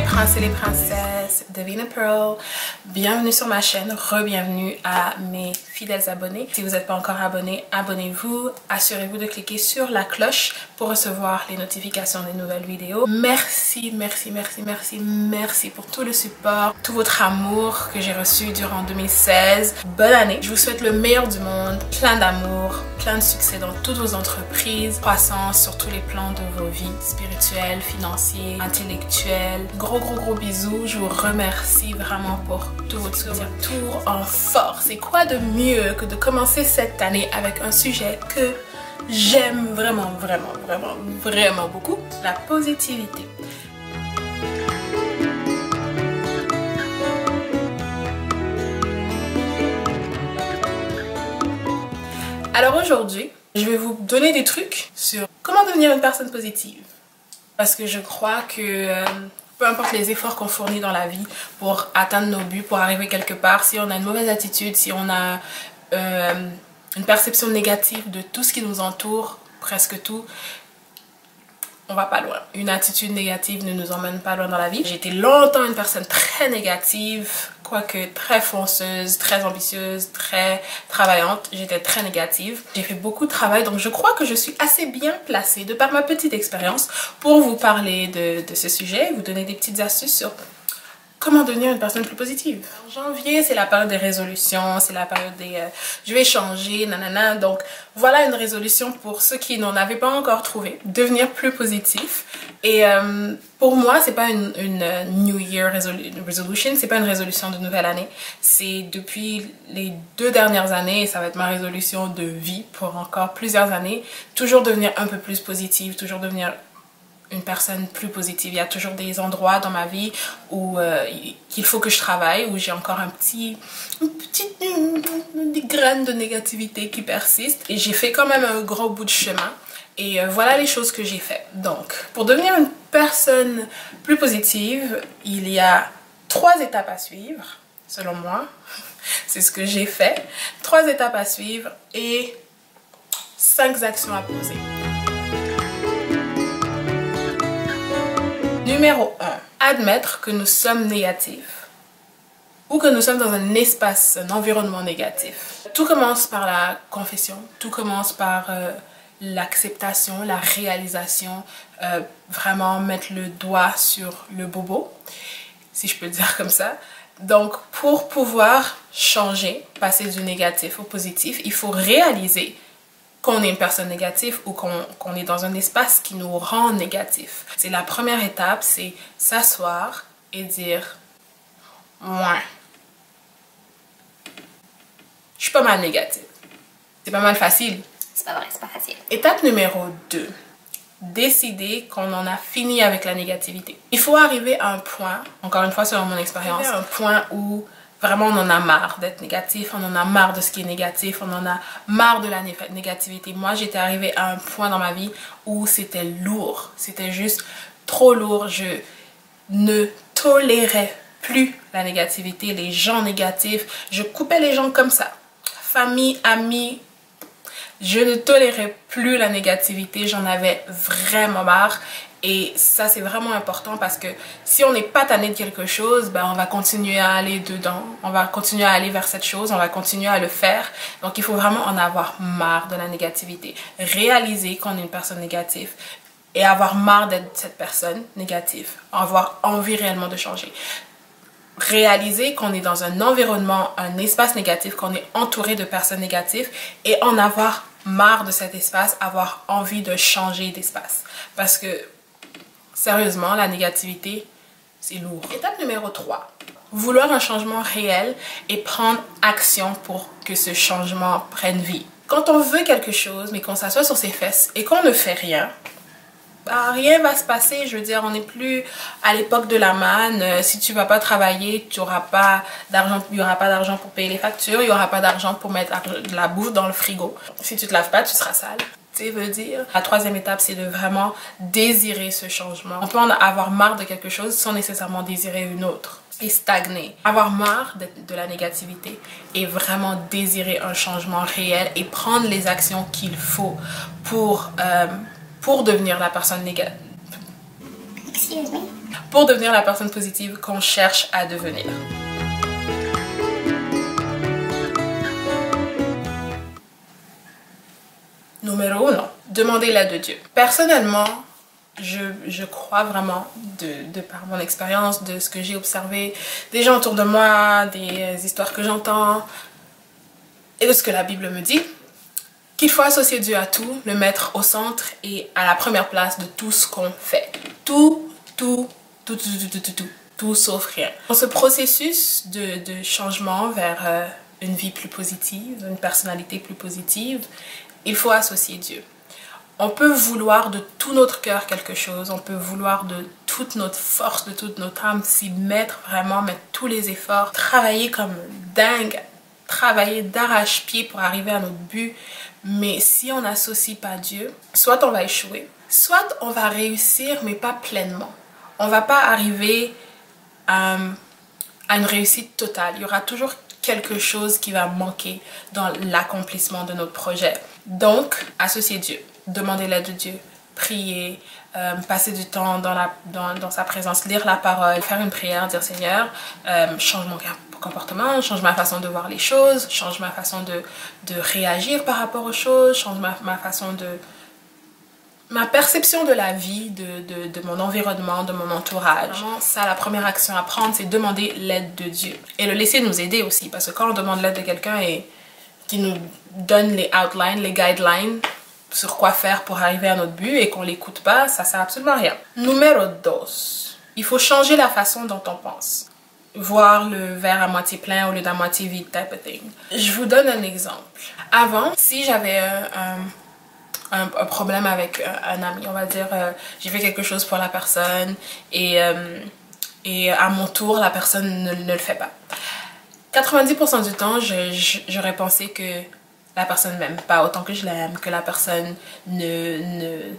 les princes et les princesses, Divina Pearl, bienvenue sur ma chaîne, re-bienvenue à mes fidèles abonnés. Si vous n'êtes pas encore abonné, abonnez-vous, assurez-vous de cliquer sur la cloche pour recevoir les notifications des nouvelles vidéos. Merci, merci, merci, merci, merci pour tout le support, tout votre amour que j'ai reçu durant 2016. Bonne année, je vous souhaite le meilleur du monde, plein d'amour, plein de succès dans toutes vos entreprises, croissance sur tous les plans de vos vies, spirituelles, financiers, intellectuels. Gros bisous, je vous remercie vraiment pour tout votre soutien. Tour en force. Et quoi de mieux que de commencer cette année avec un sujet que j'aime vraiment beaucoup, la positivité. Alors aujourd'hui, je vais vous donner des trucs sur comment devenir une personne positive. Parce que je crois que peu importe les efforts qu'on fournit dans la vie pour atteindre nos buts, pour arriver quelque part, si on a une mauvaise attitude, si on a une perception négative de tout ce qui nous entoure, presque tout, on va pas loin. Une attitude négative ne nous emmène pas loin dans la vie. J'ai été longtemps une personne très négative, quoique très fonceuse, très ambitieuse, très travaillante. J'étais très négative. J'ai fait beaucoup de travail, donc je crois que je suis assez bien placée, de par ma petite expérience, pour vous parler de ce sujet, vous donner des petites astuces sur comment devenir une personne plus positive. En janvier, c'est la période des résolutions, c'est la période des je vais changer, nanana. Donc voilà une résolution pour ceux qui n'en avaient pas encore trouvé. Devenir plus positif. Et pour moi, c'est pas une New Year resolution, c'est pas une résolution de nouvelle année. C'est depuis les 2 dernières années, et ça va être ma résolution de vie pour encore plusieurs années. Toujours devenir un peu plus positive, toujours devenir une personne plus positive. Il y a toujours des endroits dans ma vie où qu'il faut que je travaille, où j'ai encore des graines de négativité qui persistent. Et j'ai fait quand même un gros bout de chemin. Et voilà les choses que j'ai fait. Donc, pour devenir une personne plus positive, il y a 3 étapes à suivre, selon moi. C'est ce que j'ai fait. 3 étapes à suivre et 5 actions à poser. Numéro 1. Admettre que nous sommes négatifs ou que nous sommes dans un espace, un environnement négatif. Tout commence par la confession, tout commence par l'acceptation, la réalisation, vraiment mettre le doigt sur le bobo, si je peux le dire comme ça. Donc, pour pouvoir changer, passer du négatif au positif, il faut réaliser qu'on est une personne négative ou qu'on est dans un espace qui nous rend négatif. C'est la première étape, c'est s'asseoir et dire « Ouais, je suis pas mal négative. » C'est pas mal facile. C'est pas vrai, c'est pas facile. Étape numéro 2. Décider qu'on en a fini avec la négativité. Il faut arriver à un point, encore une fois selon mon expérience, un point où vraiment on en a marre d'être négatif, on en a marre de ce qui est négatif, on en a marre de la négativité. Moi j'étais arrivée à un point dans ma vie où c'était lourd, c'était juste trop lourd. Je ne tolérais plus la négativité, les gens négatifs. Je coupais les gens comme ça, famille, amis. Je ne tolérais plus la négativité, j'en avais vraiment marre. Et ça c'est vraiment important parce que si on n'est pas tanné de quelque chose, ben on va continuer à aller dedans, on va continuer à aller vers cette chose, on va continuer à le faire. Donc il faut vraiment en avoir marre de la négativité. Réaliser qu'on est une personne négative et avoir marre d'être cette personne négative. Avoir envie réellement de changer. Réaliser qu'on est dans un environnement, un espace négatif, qu'on est entouré de personnes négatives et en avoir marre de cet espace, avoir envie de changer d'espace. Parce que sérieusement, la négativité, c'est lourd. Étape numéro 3. Vouloir un changement réel et prendre action pour que ce changement prenne vie. Quand on veut quelque chose, mais qu'on s'assoit sur ses fesses et qu'on ne fait rien, bah, rien va se passer. Je veux dire, on n'est plus à l'époque de la manne. Si tu vas pas travailler, tu n'auras pas d'argent, il n'y aura pas d'argent pour payer les factures, il n'y aura pas d'argent pour mettre de la bouffe dans le frigo. Si tu te laves pas, tu seras sale. Tu veux dire. La 3e étape, c'est de vraiment désirer ce changement. On peut en avoir marre de quelque chose sans nécessairement désirer une autre. Et stagner. Avoir marre de la négativité et vraiment désirer un changement réel et prendre les actions qu'il faut pour devenir la personne négative. Excuse me. Pour devenir la personne positive qu'on cherche à devenir. Numéro 1, demander l'aide de Dieu. Personnellement, je crois vraiment, de par mon expérience, de ce que j'ai observé, des gens autour de moi, des histoires que j'entends, et de ce que la Bible me dit, qu'il faut associer Dieu à tout, le mettre au centre et à la première place de tout ce qu'on fait. Tout sauf rien. Dans ce processus de changement vers une vie plus positive, une personnalité plus positive, il faut associer Dieu. On peut vouloir de tout notre cœur quelque chose, on peut vouloir de toute notre force, de toute notre âme, s'y mettre vraiment, mettre tous les efforts, travailler comme dingue, travailler d'arrache-pied pour arriver à notre but. Mais si on n'associe pas Dieu, soit on va échouer, soit on va réussir, mais pas pleinement. On ne va pas arriver à une réussite totale. Il y aura toujours quelque chose qui va manquer dans l'accomplissement de notre projet. Donc, associer Dieu, demander l'aide de Dieu, prier, passer du temps dans sa présence, lire la parole, faire une prière, dire Seigneur, change mon comportement, change ma façon de voir les choses, change ma façon de réagir par rapport aux choses, change ma façon ma perception de la vie, de mon environnement, de mon entourage. Vraiment, ça, la première action à prendre, c'est demander l'aide de Dieu. Et le laisser nous aider aussi, parce que quand on demande l'aide de quelqu'un et qui nous donne les outlines, les guidelines sur quoi faire pour arriver à notre but et qu'on l'écoute pas, ça sert absolument à rien. Numéro 2, il faut changer la façon dont on pense. Voir le verre à moitié plein au lieu d'à moitié vide, type of thing. Je vous donne un exemple. Avant, si j'avais un problème avec un ami, on va dire, j'ai fait quelque chose pour la personne et à mon tour, la personne ne le fait pas. 90% du temps, j'aurais pensé que la personne m'aime pas autant que je l'aime, que la personne ne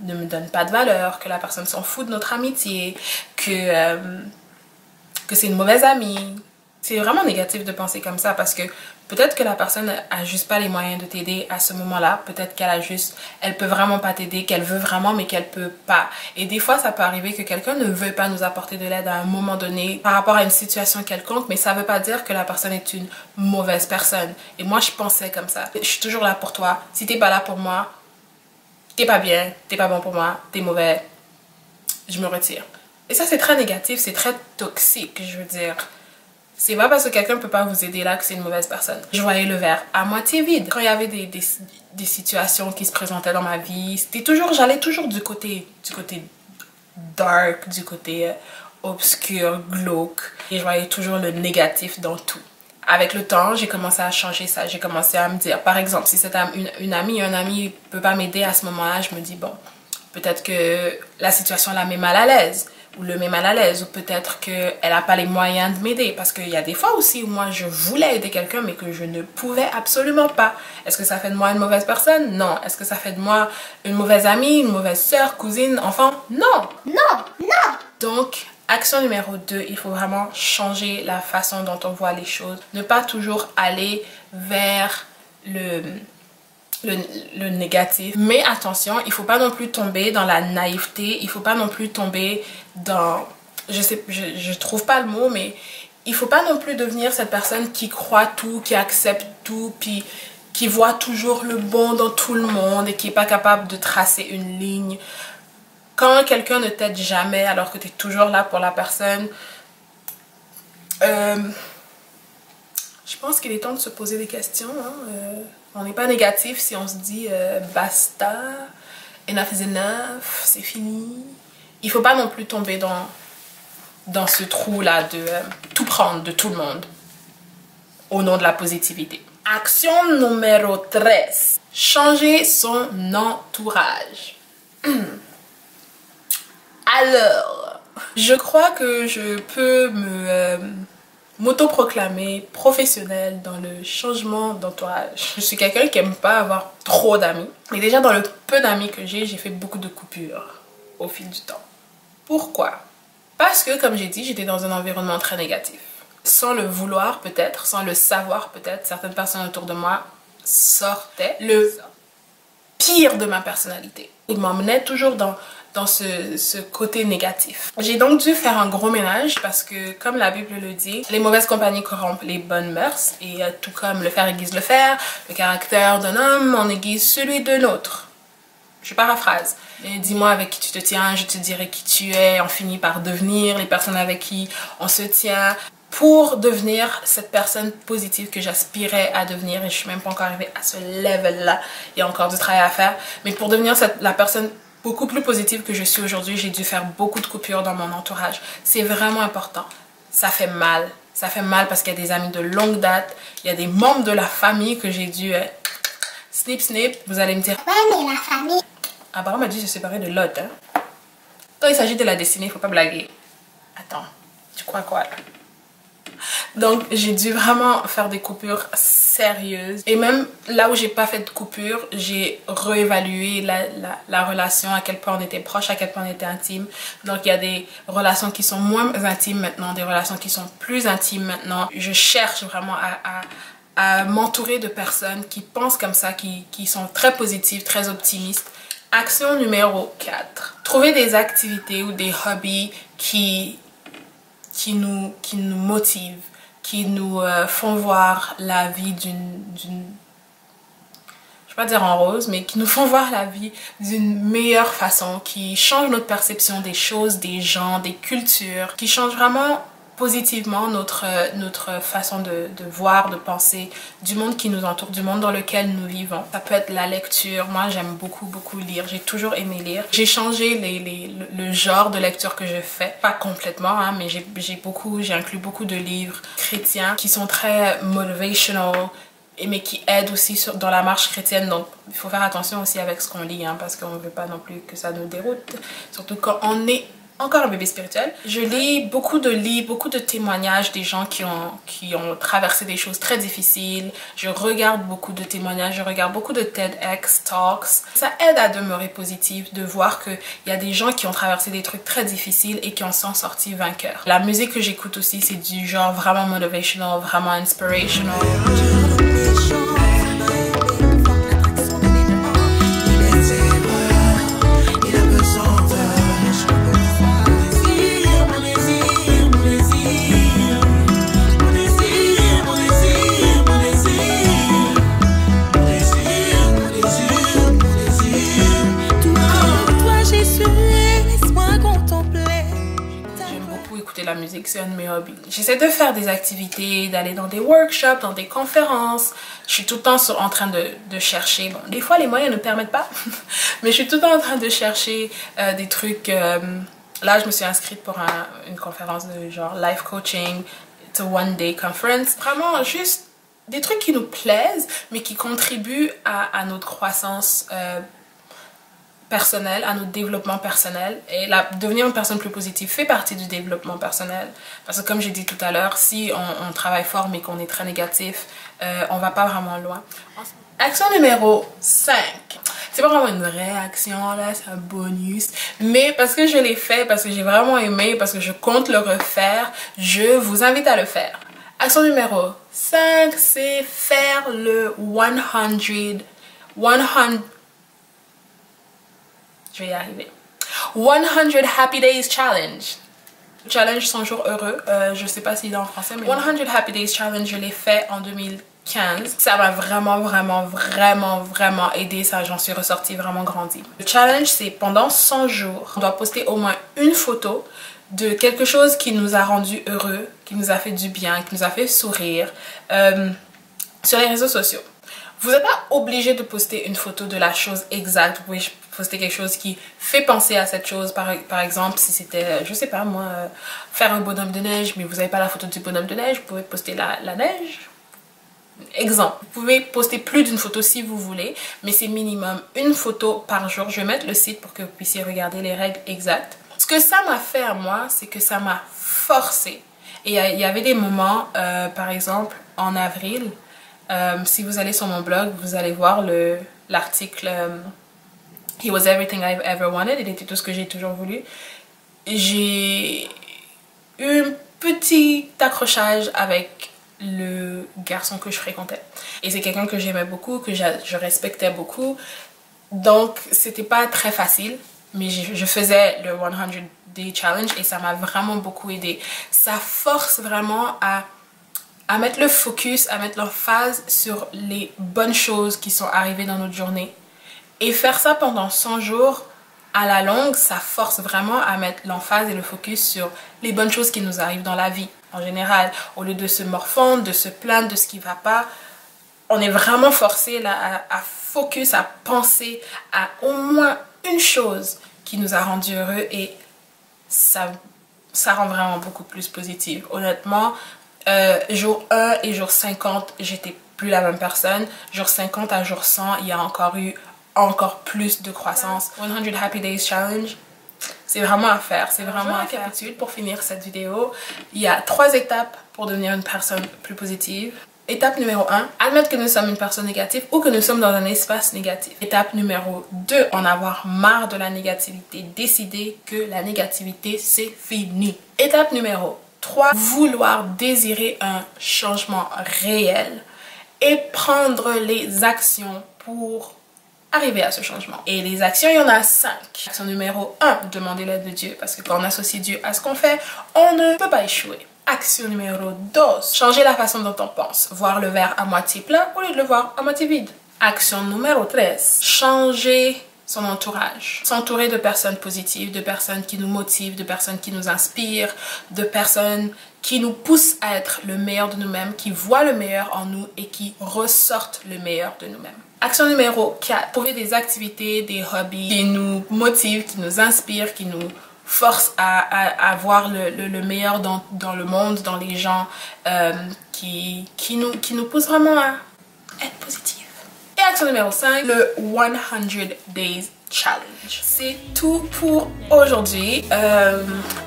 me donne pas de valeur, que la personne s'en fout de notre amitié, que c'est une mauvaise amie. C'est vraiment négatif de penser comme ça parce que peut-être que la personne a juste pas les moyens de t'aider à ce moment-là. Peut-être elle peut vraiment pas t'aider, qu'elle veut vraiment mais qu'elle peut pas. Et des fois, ça peut arriver que quelqu'un ne veut pas nous apporter de l'aide à un moment donné par rapport à une situation quelconque, mais ça veut pas dire que la personne est une mauvaise personne. Et moi, je pensais comme ça. Je suis toujours là pour toi. Si t'es pas là pour moi, t'es pas bien, t'es pas bon pour moi, t'es mauvais, je me retire. Et ça, c'est très négatif, c'est très toxique, je veux dire. C'est pas parce que quelqu'un ne peut pas vous aider là que c'est une mauvaise personne. Je voyais le verre à moitié vide. Quand il y avait des situations qui se présentaient dans ma vie, j'allais toujours du côté dark, du côté obscur, glauque. Et je voyais toujours le négatif dans tout. Avec le temps, j'ai commencé à changer ça. J'ai commencé à me dire, par exemple, si c'est une amie, un ami ne peut pas m'aider à ce moment-là, je me dis, bon, peut-être que la situation la met mal à l'aise. Ou le met mal à l'aise, ou peut-être qu'elle n'a pas les moyens de m'aider. Parce qu'il y a des fois aussi où moi je voulais aider quelqu'un mais que je ne pouvais absolument pas. Est-ce que ça fait de moi une mauvaise personne? Non. Est-ce que ça fait de moi une mauvaise amie, une mauvaise soeur, cousine, enfant? Non. Non. Donc, action numéro 2, il faut vraiment changer la façon dont on voit les choses. Ne pas toujours aller vers le négatif. Mais attention, il faut pas non plus tomber dans la naïveté, il faut pas non plus tomber dans... Je trouve pas le mot, mais il faut pas non plus devenir cette personne qui croit tout, qui accepte tout, puis qui voit toujours le bon dans tout le monde et qui est pas capable de tracer une ligne. Quand quelqu'un ne t'aide jamais alors que tu es toujours là pour la personne, je pense qu'il est temps de se poser des questions, hein. On n'est pas négatif si on se dit basta, enough is enough, c'est fini. Il faut pas non plus tomber dans ce trou-là de tout prendre de tout le monde au nom de la positivité. Action numéro 13. Changer son entourage. Alors, je crois que je peux m'autoproclamer professionnelle dans le changement d'entourage. Je suis quelqu'un qui aime pas avoir trop d'amis. Et déjà dans le peu d'amis que j'ai fait beaucoup de coupures au fil du temps. Pourquoi? Parce que, comme j'ai dit, j'étais dans un environnement très négatif. Sans le vouloir peut-être, sans le savoir peut-être, certaines personnes autour de moi sortaient le pire de ma personnalité. Ils m'emmenaient toujours dans dans ce côté négatif. J'ai donc dû faire un gros ménage parce que, comme la Bible le dit, les mauvaises compagnies corrompent les bonnes mœurs et tout comme le fer aiguise le fer, le caractère d'un homme en aiguise celui d'un autre. Je paraphrase. Dis-moi avec qui tu te tiens, je te dirai qui tu es. On finit par devenir les personnes avec qui on se tient pour devenir cette personne positive que j'aspirais à devenir. Et je suis même pas encore arrivée à ce level-là. Il y a encore du travail à faire. Mais pour devenir la personne beaucoup plus positive que je suis aujourd'hui, j'ai dû faire beaucoup de coupures dans mon entourage. C'est vraiment important. Ça fait mal. Ça fait mal parce qu'il y a des amis de longue date. Il y a des membres de la famille que j'ai dû... snip snip. Vous allez me dire... Ouais, mais la famille... Abraham m'a dit de se séparer de Lot. Hein? Quand il s'agit de la destinée, il faut pas blaguer. Attends, tu crois quoi là? Donc j'ai dû vraiment faire des coupures sérieuses. Et même là où j'ai pas fait de coupure, j'ai réévalué la relation, à quel point on était proche, à quel point on était intime. Donc il y a des relations qui sont moins intimes maintenant, des relations qui sont plus intimes maintenant. Je cherche vraiment à m'entourer de personnes qui pensent comme ça, qui sont très positives, très optimistes. Action numéro 4. Trouver des activités ou des hobbies qui nous motivent, qui nous font voir la vie d'une... je vais pas dire en rose, mais qui nous font voir la vie d'une meilleure façon, qui changent notre perception des choses, des gens, des cultures, qui changent vraiment positivement notre façon de voir, de penser, du monde qui nous entoure, du monde dans lequel nous vivons. Ça peut être la lecture. Moi, j'aime beaucoup lire. J'ai toujours aimé lire. J'ai changé le genre de lecture que je fais. Pas complètement, hein, mais j'ai inclus beaucoup de livres chrétiens qui sont très motivational, mais qui aident aussi dans la marche chrétienne. Donc, il faut faire attention aussi avec ce qu'on lit, hein, parce qu'on ne veut pas non plus que ça nous déroute. Surtout quand on est encore un bébé spirituel. Je lis beaucoup de témoignages des gens qui ont traversé des choses très difficiles. Je regarde beaucoup de témoignages, je regarde beaucoup de TEDx Talks. Ça aide à demeurer positive, de voir qu'il y a des gens qui ont traversé des trucs très difficiles et qui en sont sortis vainqueurs. La musique que j'écoute aussi, c'est du genre vraiment motivational, vraiment inspirational. La musique, c'est un de mes hobbies. J'essaie de faire des activités, d'aller dans des workshops, dans des conférences. Je suis tout le temps en train de chercher. Bon, des fois, les moyens ne permettent pas, mais je suis tout le temps en train de chercher des trucs. Là, je me suis inscrite pour une conférence de genre life coaching. It's a one day conference. Vraiment, juste des trucs qui nous plaisent, mais qui contribuent à notre croissance personnel, à notre développement personnel. Et devenir une personne plus positive fait partie du développement personnel. Parce que comme j'ai dit tout à l'heure, si on travaille fort mais qu'on est très négatif, on va pas vraiment loin. Action numéro 5. C'est pas vraiment une réaction là, c'est un bonus. Mais parce que je l'ai fait, parce que j'ai vraiment aimé, parce que je compte le refaire, je vous invite à le faire. Action numéro 5, c'est faire le 100 je vais y arriver. 100 Happy Days Challenge. Challenge 100 jours heureux. Je sais pas s'il est en français, mais 100 Happy Days Challenge, je l'ai fait en 2015. Ça m'a vraiment aidé. Ça, j'en suis ressortie vraiment grandie. Le challenge, c'est pendant 100 jours, on doit poster au moins une photo de quelque chose qui nous a rendu heureux, qui nous a fait du bien, qui nous a fait sourire sur les réseaux sociaux. Vous n'êtes pas obligé de poster une photo de la chose exacte. Vous pouvez poster quelque chose qui fait penser à cette chose. Par exemple, si c'était, je sais pas moi, faire un bonhomme de neige, mais vous n'avez pas la photo du bonhomme de neige, vous pouvez poster la neige. Exemple, vous pouvez poster plus d'une photo si vous voulez, mais c'est minimum une photo par jour. Je vais mettre le site pour que vous puissiez regarder les règles exactes. Ce que ça m'a fait à moi, c'est que ça m'a forcé. Et il y avait des moments, par exemple, en avril, si vous allez sur mon blog, vous allez voir l'article He was everything I've ever wanted. Il était tout ce que j'ai toujours voulu. J'ai eu un petit accrochage avec le garçon que je fréquentais. Et c'est quelqu'un que j'aimais beaucoup, que je respectais beaucoup. Donc, c'était pas très facile. mais je faisais le 100 Day Challenge et ça m'a vraiment beaucoup aidé. Ça force vraiment à mettre le focus, à mettre l'emphase sur les bonnes choses qui sont arrivées dans notre journée. Et faire ça pendant 100 jours, à la longue, ça force vraiment à mettre l'emphase et le focus sur les bonnes choses qui nous arrivent dans la vie. En général, au lieu de se morfondre, de se plaindre de ce qui ne va pas, on est vraiment forcé là, à focus, à penser à au moins une chose qui nous a rendu heureux et ça rend vraiment beaucoup plus positif. Honnêtement, jour 1 et jour 50, j'étais plus la même personne. Jour 50 à jour 100, il y a encore eu encore plus de croissance. 100 Happy Days Challenge, c'est vraiment à faire. C'est vraiment à faire. Pour finir cette vidéo, il y a 3 étapes pour devenir une personne plus positive. Étape numéro 1, admettre que nous sommes une personne négative ou que nous sommes dans un espace négatif. Étape numéro 2, en avoir marre de la négativité. Décider que la négativité, c'est fini. Étape numéro 3, vouloir désirer un changement réel et prendre les actions pour arriver à ce changement. Et les actions, il y en a 5. Action numéro 1, demander l'aide de Dieu. Parce que quand on associe Dieu à ce qu'on fait, on ne peut pas échouer. Action numéro 2, changer la façon dont on pense. Voir le verre à moitié plein au lieu de le voir à moitié vide. Action numéro 3, changer son entourage. S'entourer de personnes positives, de personnes qui nous motivent, de personnes qui nous inspirent, de personnes qui nous poussent à être le meilleur de nous-mêmes, qui voient le meilleur en nous et qui ressortent le meilleur de nous-mêmes. Action numéro 4, trouver des activités, des hobbies qui nous motivent, qui nous inspirent, qui nous forcent à voir le meilleur dans le monde, dans les gens, qui nous poussent vraiment à être positifs. Et action numéro 5, le 100 Days Challenge. C'est tout pour aujourd'hui.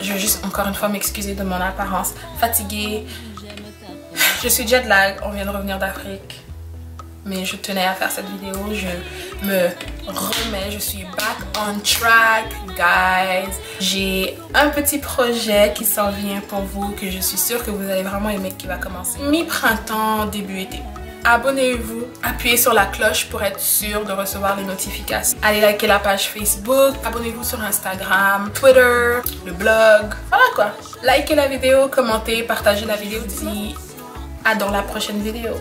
Je veux juste encore une fois m'excuser de mon apparence fatiguée. Je suis jet lag, on vient de revenir d'Afrique. Mais je tenais à faire cette vidéo, je me remets, je suis back on track, guys. J'ai un petit projet qui s'en vient pour vous, que je suis sûre que vous allez vraiment aimer, qui va commencer mi-printemps, début été. Abonnez-vous, appuyez sur la cloche pour être sûr de recevoir les notifications. Allez liker la page Facebook, abonnez-vous sur Instagram, Twitter, le blog, voilà quoi. Likez la vidéo, commentez, partagez la vidéo aussi. À dans la prochaine vidéo.